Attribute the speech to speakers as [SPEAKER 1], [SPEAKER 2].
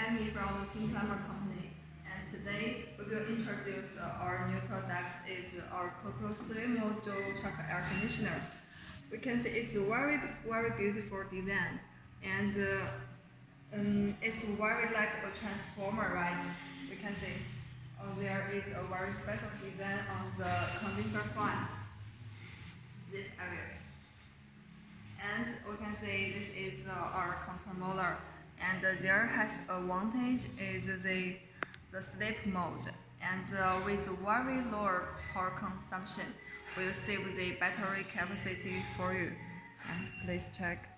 [SPEAKER 1] Amy from Kingclima company, and today we will introduce our new product. Is our Coolpro3000 Truck air conditioner. We can see it's a very beautiful design, and it's very like a transformer, right? We can see there is a very special design on the condenser fan, this area. And we can see this is our controller, and there has a advantage is the sleep mode, and with very low power consumption will save the battery capacity for you. And please check.